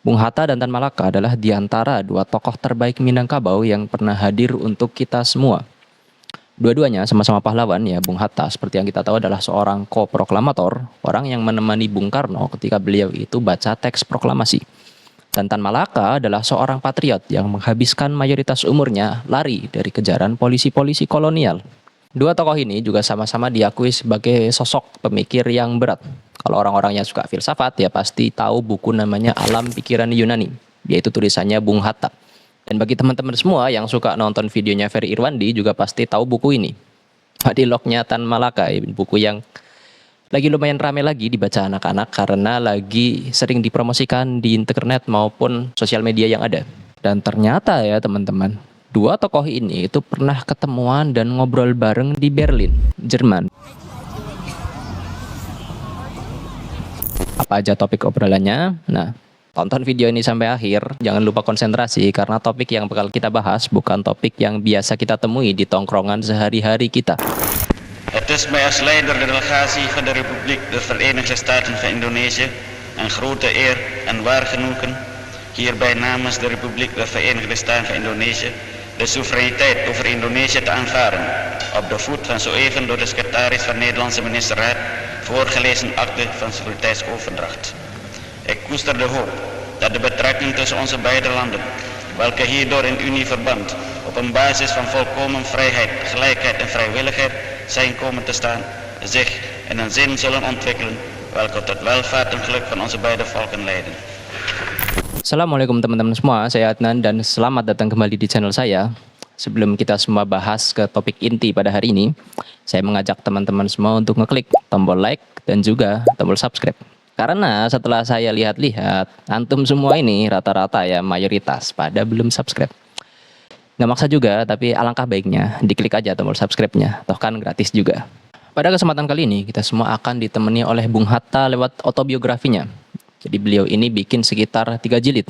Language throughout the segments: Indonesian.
Bung Hatta dan Tan Malaka adalah di antara dua tokoh terbaik Minangkabau yang pernah hadir untuk kita semua. Dua-duanya sama-sama pahlawan ya. Bung Hatta seperti yang kita tahu adalah seorang ko-proklamator, orang yang menemani Bung Karno ketika beliau itu baca teks proklamasi. Dan Tan Malaka adalah seorang patriot yang menghabiskan mayoritas umurnya lari dari kejaran polisi-polisi kolonial. Dua tokoh ini juga sama-sama diakui sebagai sosok pemikir yang berat. Kalau orang-orang yang suka filsafat ya pasti tahu buku namanya Alam Pikiran Yunani, yaitu tulisannya Bung Hatta. Dan bagi teman-teman semua yang suka nonton videonya Ferry Irwandi juga pasti tahu buku ini. Padilognya Tan Malaka, buku yang lagi lumayan rame lagi dibaca anak-anak karena lagi sering dipromosikan di internet maupun sosial media yang ada. Dan ternyata ya teman-teman, dua tokoh ini itu pernah ketemuan dan ngobrol bareng di Berlin, Jerman. Apa aja topik obrolannya? Nah, tonton video ini sampai akhir, jangan lupa konsentrasi karena topik yang bakal kita bahas bukan topik yang biasa kita temui di tongkrongan sehari-hari kita. Het is mij als leider de delegatie van de Republiek der Verenigde Staten van Indonesië een grote eer en waar genoegen hierbij namens de Republiek der Verenigde Staten van Indonesië de soevereiniteit over Indonesië te aanvaarden op de voet van zo even door de secretaris van Nederlandse ministerraad voorgelezen akte van soevereiniteitsoverdracht. Ik koester de hoop dat de betrekking tussen onze beide landen, welke hierdoor in unieverband op een basis van volkomen vrijheid, gelijkheid en vrijwilligheid zijn komen te staan, zich in een zin zullen ontwikkelen, welke tot welvaart en geluk van onze beide volken leiden. Assalamualaikum teman-teman semua, saya Adnan dan selamat datang kembali di channel saya. Sebelum kita semua bahas ke topik inti pada hari ini, saya mengajak teman-teman semua untuk ngeklik tombol like dan juga tombol subscribe. Karena setelah saya lihat-lihat, antum semua ini rata-rata ya mayoritas pada belum subscribe. Nggak maksa juga, tapi alangkah baiknya diklik aja tombol subscribe-nya, toh kan gratis juga. Pada kesempatan kali ini, kita semua akan ditemani oleh Bung Hatta lewat autobiografinya. Jadi beliau ini bikin sekitar 3 jilid.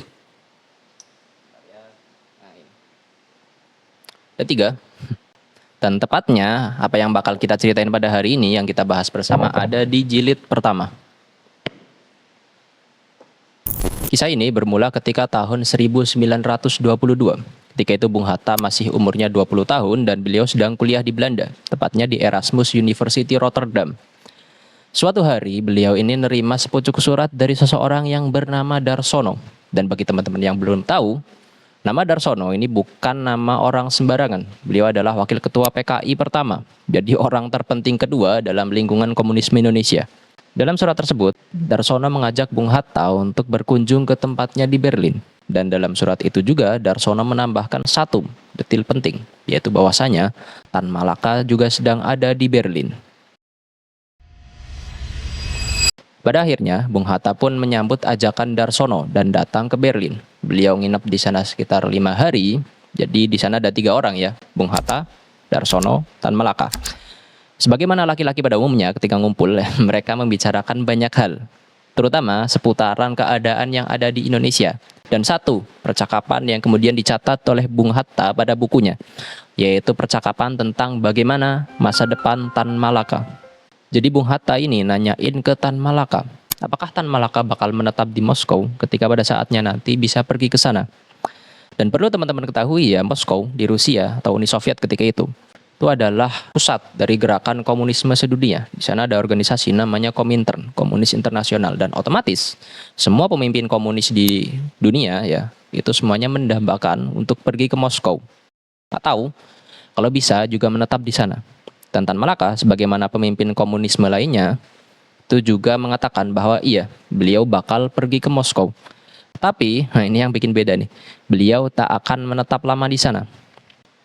Ada 3. Dan tepatnya, apa yang bakal kita ceritain pada hari ini, yang kita bahas bersama ada di jilid pertama. Kisah ini bermula ketika tahun 1922. Ketika itu Bung Hatta masih umurnya 20 tahun dan beliau sedang kuliah di Belanda, tepatnya di Erasmus University Rotterdam. Suatu hari beliau ini nerima sepucuk surat dari seseorang yang bernama Darsono. Dan bagi teman-teman yang belum tahu, nama Darsono ini bukan nama orang sembarangan. Beliau adalah wakil ketua PKI pertama, jadi orang terpenting kedua dalam lingkungan komunisme Indonesia. Dalam surat tersebut, Darsono mengajak Bung Hatta untuk berkunjung ke tempatnya di Berlin. Dan dalam surat itu juga Darsono menambahkan satu detil penting, yaitu bahwasanya Tan Malaka juga sedang ada di Berlin. Pada akhirnya, Bung Hatta pun menyambut ajakan Darsono dan datang ke Berlin. Beliau nginep di sana sekitar 5 hari, jadi di sana ada 3 orang ya, Bung Hatta, Darsono, Tan Malaka. Sebagaimana laki-laki pada umumnya ketika ngumpul, mereka membicarakan banyak hal, terutama seputaran keadaan yang ada di Indonesia. Dan satu percakapan yang kemudian dicatat oleh Bung Hatta pada bukunya, yaitu percakapan tentang bagaimana masa depan Tan Malaka. Jadi Bung Hatta ini nanyain ke Tan Malaka, apakah Tan Malaka bakal menetap di Moskow ketika pada saatnya nanti bisa pergi ke sana. Dan perlu teman-teman ketahui ya, Moskow di Rusia atau Uni Soviet ketika itu adalah pusat dari gerakan komunisme sedunia. Di sana ada organisasi namanya Komintern, Komunis Internasional, dan otomatis semua pemimpin komunis di dunia ya itu semuanya mendambakan untuk pergi ke Moskow atau kalau bisa juga menetap di sana. Dan Tan Malaka sebagaimana pemimpin komunisme lainnya itu juga mengatakan bahwa iya, beliau bakal pergi ke Moskow. Tapi, nah ini yang bikin beda nih, beliau tak akan menetap lama di sana.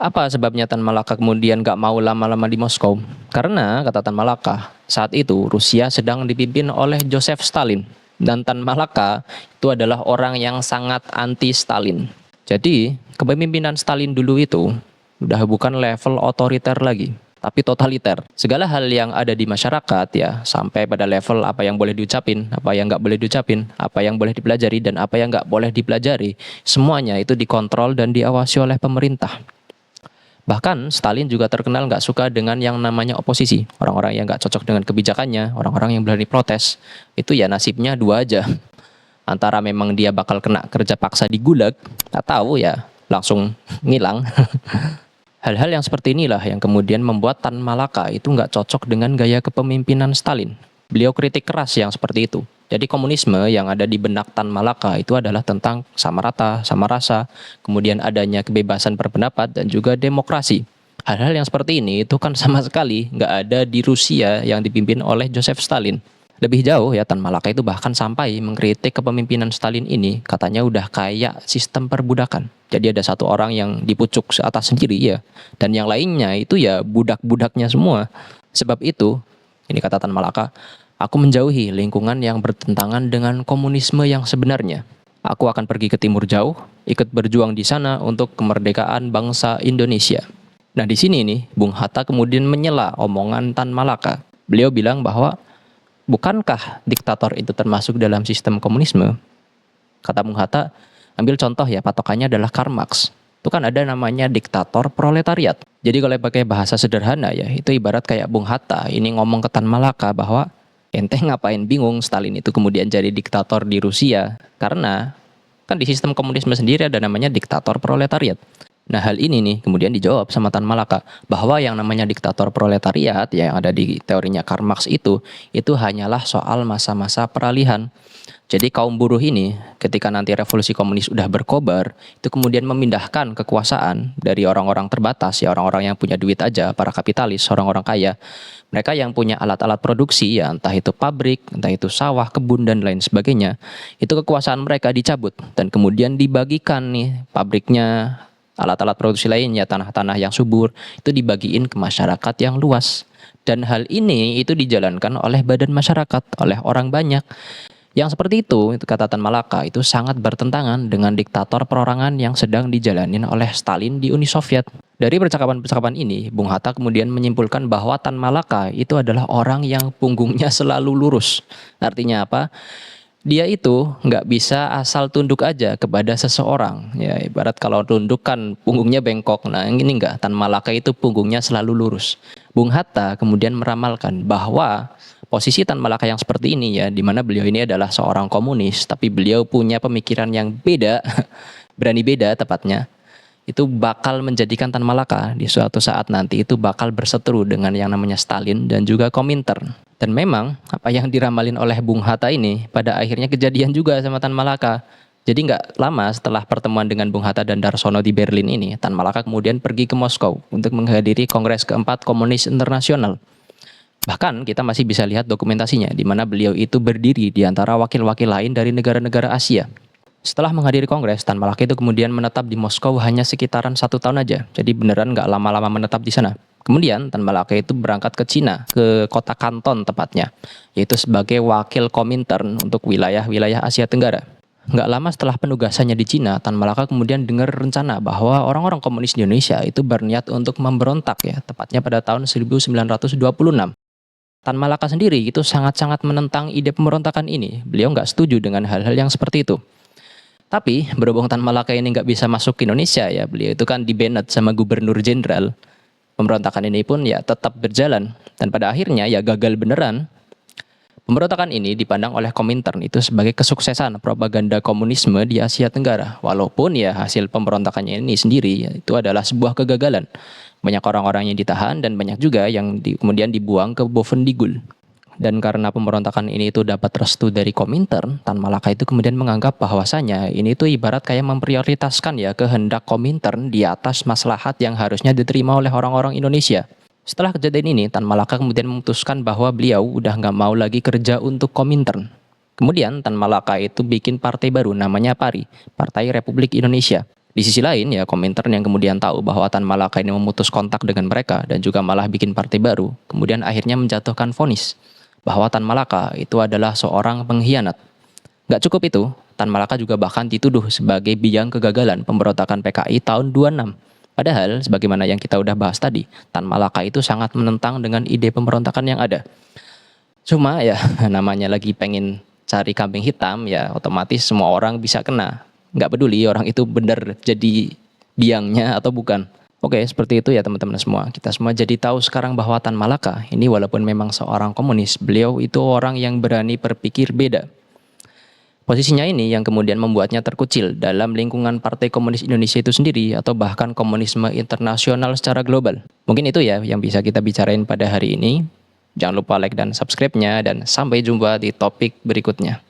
Apa sebabnya Tan Malaka kemudian gak mau lama-lama di Moskow? Karena, kata Tan Malaka, saat itu Rusia sedang dipimpin oleh Joseph Stalin. Dan Tan Malaka itu adalah orang yang sangat anti-Stalin. Jadi, kepemimpinan Stalin dulu itu udah bukan level otoriter lagi, tapi totaliter. Segala hal yang ada di masyarakat ya, sampai pada level apa yang boleh diucapin, apa yang gak boleh diucapin, apa yang boleh dipelajari, dan apa yang gak boleh dipelajari, semuanya itu dikontrol dan diawasi oleh pemerintah. Bahkan Stalin juga terkenal nggak suka dengan yang namanya oposisi. Orang-orang yang nggak cocok dengan kebijakannya, orang-orang yang berani protes, itu ya nasibnya 2 aja. Antara memang dia bakal kena kerja paksa di gulag atau ya langsung ngilang. Hal-hal yang seperti inilah yang kemudian membuat Tan Malaka itu nggak cocok dengan gaya kepemimpinan Stalin. Beliau kritik keras yang seperti itu. Jadi komunisme yang ada di benak Tan Malaka itu adalah tentang sama rata, sama rasa, kemudian adanya kebebasan berpendapat dan juga demokrasi. Hal-hal yang seperti ini itu kan sama sekali nggak ada di Rusia yang dipimpin oleh Joseph Stalin. Lebih jauh ya, Tan Malaka itu bahkan sampai mengkritik kepemimpinan Stalin ini, katanya udah kayak sistem perbudakan. Jadi ada satu orang yang dipucuk ke atas sendiri ya, dan yang lainnya itu ya budak-budaknya semua. Sebab itu, ini kata Tan Malaka, aku menjauhi lingkungan yang bertentangan dengan komunisme yang sebenarnya. Aku akan pergi ke timur jauh, ikut berjuang di sana untuk kemerdekaan bangsa Indonesia. Nah di sini nih, Bung Hatta kemudian menyela omongan Tan Malaka. Beliau bilang bahwa bukankah diktator itu termasuk dalam sistem komunisme? Kata Bung Hatta, ambil contoh ya, patokannya adalah Karl Marx. Itu kan ada namanya diktator proletariat. Jadi kalau pakai bahasa sederhana ya, itu ibarat kayak Bung Hatta ini ngomong ke Tan Malaka bahwa ente ngapain bingung Stalin itu kemudian jadi diktator di Rusia. Karena kan di sistem komunisme sendiri ada namanya diktator proletariat. Nah hal ini nih kemudian dijawab sama Tan Malaka bahwa yang namanya diktator proletariat yang ada di teorinya Karl Marx itu hanyalah soal masa-masa peralihan. Jadi kaum buruh ini ketika nanti revolusi komunis udah berkobar itu kemudian memindahkan kekuasaan dari orang-orang terbatas ya, orang-orang yang punya duit aja, para kapitalis, orang-orang kaya. Mereka yang punya alat-alat produksi ya, entah itu pabrik, entah itu sawah, kebun dan lain sebagainya, itu kekuasaan mereka dicabut dan kemudian dibagikan nih pabriknya, alat-alat produksi lainnya, tanah-tanah yang subur itu dibagiin ke masyarakat yang luas. Dan hal ini itu dijalankan oleh badan masyarakat, oleh orang banyak. Yang seperti itu kata Tan Malaka, itu sangat bertentangan dengan diktator perorangan yang sedang dijalanin oleh Stalin di Uni Soviet. Dari percakapan-percakapan ini, Bung Hatta kemudian menyimpulkan bahwa Tan Malaka itu adalah orang yang punggungnya selalu lurus. Artinya apa? Dia itu nggak bisa asal tunduk aja kepada seseorang. Ya, ibarat kalau tunduk kan punggungnya bengkok. Nah, ini enggak. Tan Malaka itu punggungnya selalu lurus. Bung Hatta kemudian meramalkan bahwa posisi Tan Malaka yang seperti ini ya, di mana beliau ini adalah seorang komunis, tapi beliau punya pemikiran yang beda, berani beda tepatnya. Itu bakal menjadikan Tan Malaka di suatu saat nanti itu bakal berseteru dengan yang namanya Stalin dan juga Komintern. Dan memang apa yang diramalin oleh Bung Hatta ini pada akhirnya kejadian juga sama Tan Malaka. Jadi nggak lama setelah pertemuan dengan Bung Hatta dan Darsono di Berlin ini, Tan Malaka kemudian pergi ke Moskow untuk menghadiri Kongres keempat Komunis Internasional. Bahkan kita masih bisa lihat dokumentasinya di mana beliau itu berdiri di antara wakil-wakil lain dari negara-negara Asia. Setelah menghadiri kongres, Tan Malaka itu kemudian menetap di Moskow hanya sekitaran 1 tahun aja. Jadi beneran nggak lama-lama menetap di sana. Kemudian Tan Malaka itu berangkat ke Cina, ke kota Kanton tepatnya, yaitu sebagai wakil Komintern untuk wilayah-wilayah Asia Tenggara. Nggak lama setelah penugasannya di Cina, Tan Malaka kemudian dengar rencana bahwa orang-orang komunis di Indonesia itu berniat untuk memberontak ya, tepatnya pada tahun 1926. Tan Malaka sendiri itu sangat-sangat menentang ide pemberontakan ini. Beliau nggak setuju dengan hal-hal yang seperti itu. Tapi berhubung Tan Malaka ini nggak bisa masuk ke Indonesia ya, beliau itu kan di-banned sama gubernur jenderal. Pemberontakan ini pun ya tetap berjalan. Dan pada akhirnya ya gagal beneran. Pemberontakan ini dipandang oleh Komintern itu sebagai kesuksesan propaganda komunisme di Asia Tenggara. Walaupun ya hasil pemberontakannya ini sendiri ya, itu adalah sebuah kegagalan. Banyak orang-orang yang ditahan dan banyak juga yang kemudian dibuang ke Bovendigul. Dan karena pemberontakan ini itu dapat restu dari Komintern, Tan Malaka itu kemudian menganggap bahwasanya ini tuh ibarat kayak memprioritaskan ya kehendak Komintern di atas maslahat yang harusnya diterima oleh orang-orang Indonesia. Setelah kejadian ini, Tan Malaka kemudian memutuskan bahwa beliau udah nggak mau lagi kerja untuk Komintern. Kemudian Tan Malaka itu bikin partai baru namanya PARI, Partai Republik Indonesia. Di sisi lain ya Komintern yang kemudian tahu bahwa Tan Malaka ini memutus kontak dengan mereka dan juga malah bikin partai baru, kemudian akhirnya menjatuhkan vonis bahwa Tan Malaka itu adalah seorang pengkhianat. Gak cukup itu, Tan Malaka juga bahkan dituduh sebagai biang kegagalan pemberontakan PKI tahun 26. Padahal sebagaimana yang kita udah bahas tadi, Tan Malaka itu sangat menentang dengan ide pemberontakan yang ada. Cuma ya namanya lagi pengen cari kambing hitam ya otomatis semua orang bisa kena. Nggak peduli orang itu benar jadi biangnya atau bukan. Oke, seperti itu ya teman-teman semua. Kita semua jadi tahu sekarang bahwa Tan Malaka ini walaupun memang seorang komunis, beliau itu orang yang berani berpikir beda. Posisinya ini yang kemudian membuatnya terkucil dalam lingkungan Partai Komunis Indonesia itu sendiri atau bahkan komunisme internasional secara global. Mungkin itu ya yang bisa kita bicarain pada hari ini. Jangan lupa like dan subscribe-nya dan sampai jumpa di topik berikutnya.